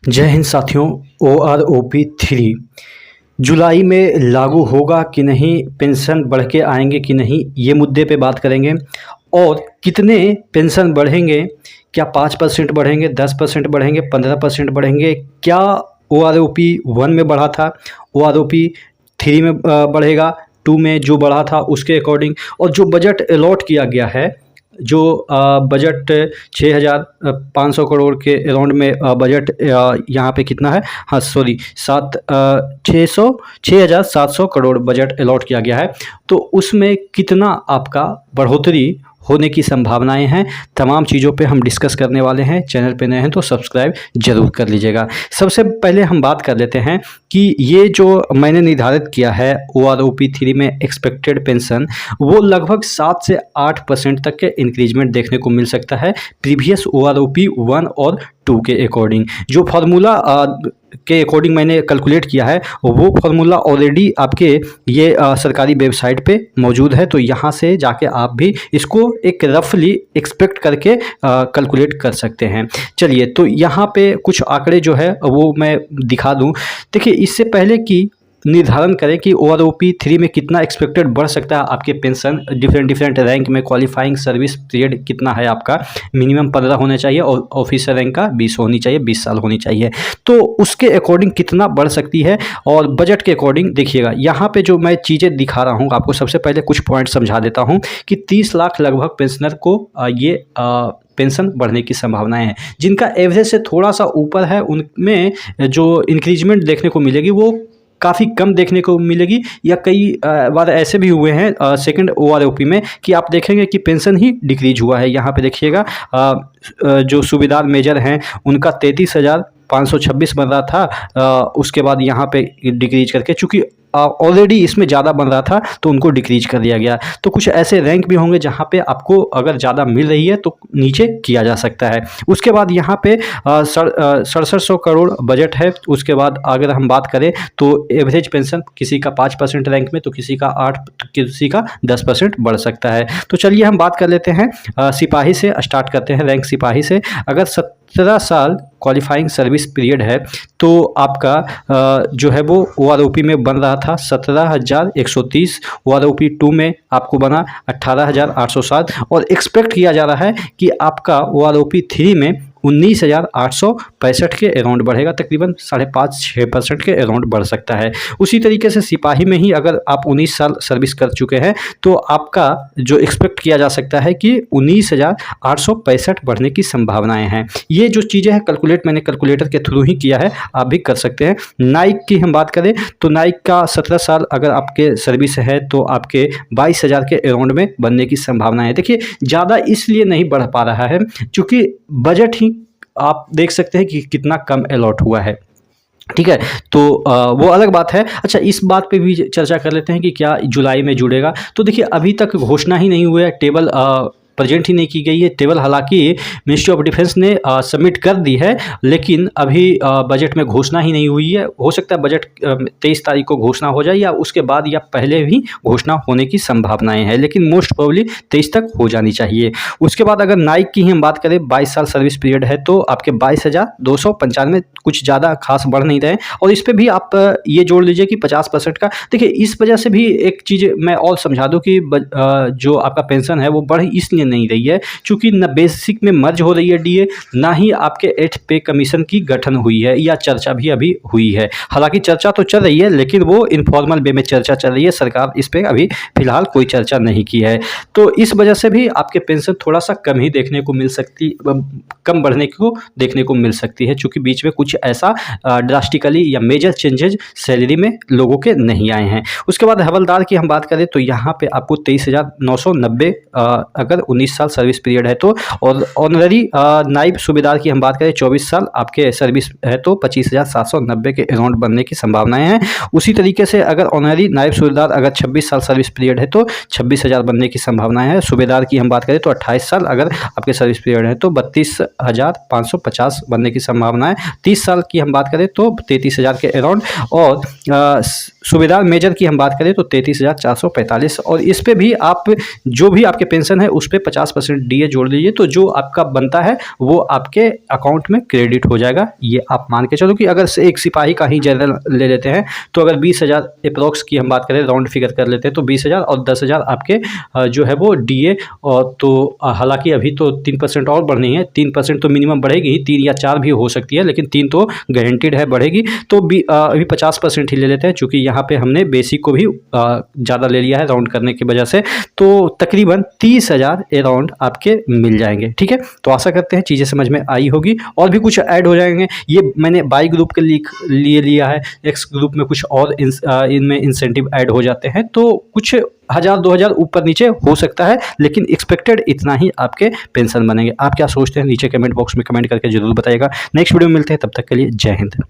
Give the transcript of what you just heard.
जय हिंद साथियों। OROP 3 जुलाई में लागू होगा कि नहीं, पेंशन बढ़ के आएंगे कि नहीं, ये मुद्दे पे बात करेंगे। और कितने पेंशन बढ़ेंगे, क्या 5% बढ़ेंगे, 10% बढ़ेंगे, 15% बढ़ेंगे, क्या OROP 1 में बढ़ा था OROP 3 में बढ़ेगा, 2 में जो बढ़ा था उसके अकॉर्डिंग। और जो बजट अलॉट किया गया है, जो बजट 6,500 करोड़ के अराउंड में बजट यहाँ पे कितना है, हाँ सॉरी 6,700 करोड़ बजट अलॉट किया गया है। तो उसमें कितना आपका बढ़ोतरी होने की संभावनाएं हैं, तमाम चीज़ों पे हम डिस्कस करने वाले हैं। चैनल पे नए हैं तो सब्सक्राइब जरूर कर लीजिएगा। सबसे पहले हम बात कर लेते हैं कि ये जो मैंने निर्धारित किया है OROP 3 में एक्सपेक्टेड पेंशन, वो लगभग 7 से 8% तक के इंक्रीजमेंट देखने को मिल सकता है प्रीवियस OROP 1 और 2 के अकॉर्डिंग। जो फार्मूला के अकॉर्डिंग मैंने कैलकुलेट किया है, वो फार्मूला ऑलरेडी आपके ये सरकारी वेबसाइट पे मौजूद है। तो यहाँ से जाके आप भी इसको एक रफली एक्सपेक्ट करके कैलकुलेट कर सकते हैं। चलिए, तो यहाँ पे कुछ आंकड़े जो है वो मैं दिखा दूँ। देखिए, इससे पहले कि निर्धारण करें कि OROP 3 में कितना एक्सपेक्टेड बढ़ सकता है आपके पेंशन, डिफरेंट रैंक में क्वालिफाइंग सर्विस पीरियड कितना है आपका, मिनिमम 15 होना चाहिए और ऑफिसर रैंक का 20 होनी चाहिए, 20 साल होनी चाहिए। तो उसके अकॉर्डिंग कितना बढ़ सकती है और बजट के अकॉर्डिंग देखिएगा। यहाँ पे जो मैं चीज़ें दिखा रहा हूँ आपको, सबसे पहले कुछ पॉइंट समझा देता हूँ कि 30 लाख लगभग पेंशनर को ये पेंशन बढ़ने की संभावनाएं हैं। जिनका एवरेज से थोड़ा सा ऊपर है, उनमें जो इंक्रीजमेंट देखने को मिलेगी वो काफ़ी कम देखने को मिलेगी, या कई बार ऐसे भी हुए हैं सेकंड OROP में कि आप देखेंगे कि पेंशन ही डिक्रीज हुआ है। यहाँ पे देखिएगा, जो सूबेदार मेजर हैं उनका 33,526 बन रहा था, उसके बाद यहाँ पे डिक्रीज करके, चूँकि ऑलरेडी इसमें ज़्यादा बन रहा था तो उनको डिक्रीज कर दिया गया। तो कुछ ऐसे रैंक भी होंगे जहाँ पे आपको अगर ज़्यादा मिल रही है तो नीचे किया जा सकता है। उसके बाद यहाँ पे 6700 करोड़ बजट है। उसके बाद अगर हम बात करें तो एवरेज पेंशन किसी का 5% रैंक में, तो किसी का 8, किसी का 10% बढ़ सकता है। तो चलिए हम बात कर लेते हैं, सिपाही से स्टार्ट करते हैं। रैंक सिपाही से अगर 17 साल क्वालिफाइंग सर्विस पीरियड है तो आपका जो है वो OROP में बन रहा था 17,130, OROP 2 में आपको बना 18,807 और एक्सपेक्ट किया जा रहा है कि आपका OROP 3 में 19,865 के अराउंड बढ़ेगा, तकरीबन 5.5-6% के अराउंड बढ़ सकता है। उसी तरीके से सिपाही में ही अगर आप 19 साल सर्विस कर चुके हैं तो आपका जो एक्सपेक्ट किया जा सकता है कि 19,865 बढ़ने की संभावनाएं हैं। ये जो चीज़ें हैं कैलकुलेट मैंने कैलकुलेटर के थ्रू ही किया है, आप भी कर सकते हैं। नाइक की हम बात करें तो नाइक का 17 साल अगर आपके सर्विस है तो आपके 22,000 के अराउंड में बनने की संभावना है। देखिए, ज़्यादा इसलिए नहीं बढ़ पा रहा है क्योंकि बजट ही आप देख सकते हैं कि कितना कम अलॉट हुआ है। ठीक है, तो वो अलग बात है। अच्छा, इस बात पे भी चर्चा कर लेते हैं कि क्या जुलाई में जुड़ेगा। तो देखिए, अभी तक घोषणा ही नहीं हुआ है, टेबल प्रेजेंट ही नहीं की गई है। टेबल हालांकि मिनिस्ट्री ऑफ डिफेंस ने सबमिट कर दी है, लेकिन अभी बजट में घोषणा ही नहीं हुई है। हो सकता है बजट 23 तारीख को घोषणा हो जाए या उसके बाद या पहले भी घोषणा होने की संभावनाएं हैं, लेकिन मोस्ट प्रोबेबली 23 तक हो जानी चाहिए। उसके बाद अगर नाइक की ही हम बात करें, 22 साल सर्विस पीरियड है तो आपके 22,295, कुछ ज़्यादा खास बढ़ नहीं रहे। और इस पर भी आप ये जोड़ लीजिए कि 50% का। देखिए, इस वजह से भी एक चीज़ मैं और समझा दूँ कि जो आपका पेंशन है वो बढ़ इसलिए नहीं रही है क्योंकि न बेसिक में मर्ज हो रही है DA, ना ही आपके 8th पे कमीशन की गठन हुई है या चर्चा भी अभी हुई है। हालांकि चर्चा तो चल रही है, लेकिन वो इनफॉर्मल वे में चर्चा चल रही है, सरकार इस पे अभी फिलहाल कोई चर्चा नहीं की है। तो इस वजह से भी आपके पेंशन थोड़ा सा कम ही देखने को मिल सकती, कम बढ़ने को देखने को मिल सकती है, क्योंकि बीच में कुछ ऐसा ड्रास्टिकली या मेजर चेंजेज सैलरी में लोगों के नहीं आए हैं। उसके बाद हवलदार की हम बात करें तो यहाँ पे आपको 23,990 अगर 19 साल सर्विस पीरियड है तो, और ऑनररी नाइब सूबेदार की हम बात करें 24 साल आपके सर्विस है तो 25,790 के अराउंड बनने की संभावनाएं हैं। उसी तरीके से अगर ऑनररी नाइब सूबेदार अगर 26 साल सर्विस पीरियड है तो 26,000 बनने की संभावनाएं हैं। सूबेदार की हम बात करें तो 28 साल अगर आपके सर्विस पीरियड है तो 32,550 बनने की संभावना है। 30 साल की हम बात करें तो 33,000 के अराउंड, और सूबेदार मेजर की हम बात करें तो 33,445। और इस पे भी आप जो भी आपके पेंशन है उस पे 50% DA जोड़ लीजिए, तो जो आपका बनता है वो आपके अकाउंट में क्रेडिट हो जाएगा। ये आप मान के चलो कि अगर से एक सिपाही का ही जनरल ले लेते हैं तो अगर 20,000 अप्रॉक्स की हम बात करें, राउंड फिगर कर लेते हैं, तो 20,000 और 10,000 आपके जो है वो DA। और तो हालांकि अभी तो 3% और बढ़नी है, 3% तो मिनिमम बढ़ेगी ही, 3 या 4 भी हो सकती है, लेकिन 3 तो गारंटीड है बढ़ेगी। तो अभी 50% ही ले लेते हैं, चूँकि यहाँ पे हमने बेसिक को भी ज़्यादा ले लिया है राउंड करने की वजह से, तो तकरीबन 30,000 अराउंड आपके मिल जाएंगे। ठीक है, तो आशा करते हैं चीज़ें समझ में आई होगी। और भी कुछ ऐड हो जाएंगे, ये मैंने बाई ग्रुप के लिए लिया है, एक्स ग्रुप में कुछ और इनमें इंसेंटिव ऐड हो जाते हैं, तो कुछ 1,000-2,000 ऊपर नीचे हो सकता है, लेकिन एक्सपेक्टेड इतना ही आपके पेंशन बनेंगे। आप क्या सोचते हैं नीचे कमेंट बॉक्स में कमेंट करके जरूर बताइएगा। नेक्स्ट वीडियो में मिलते हैं, तब तक के लिए जय हिंद।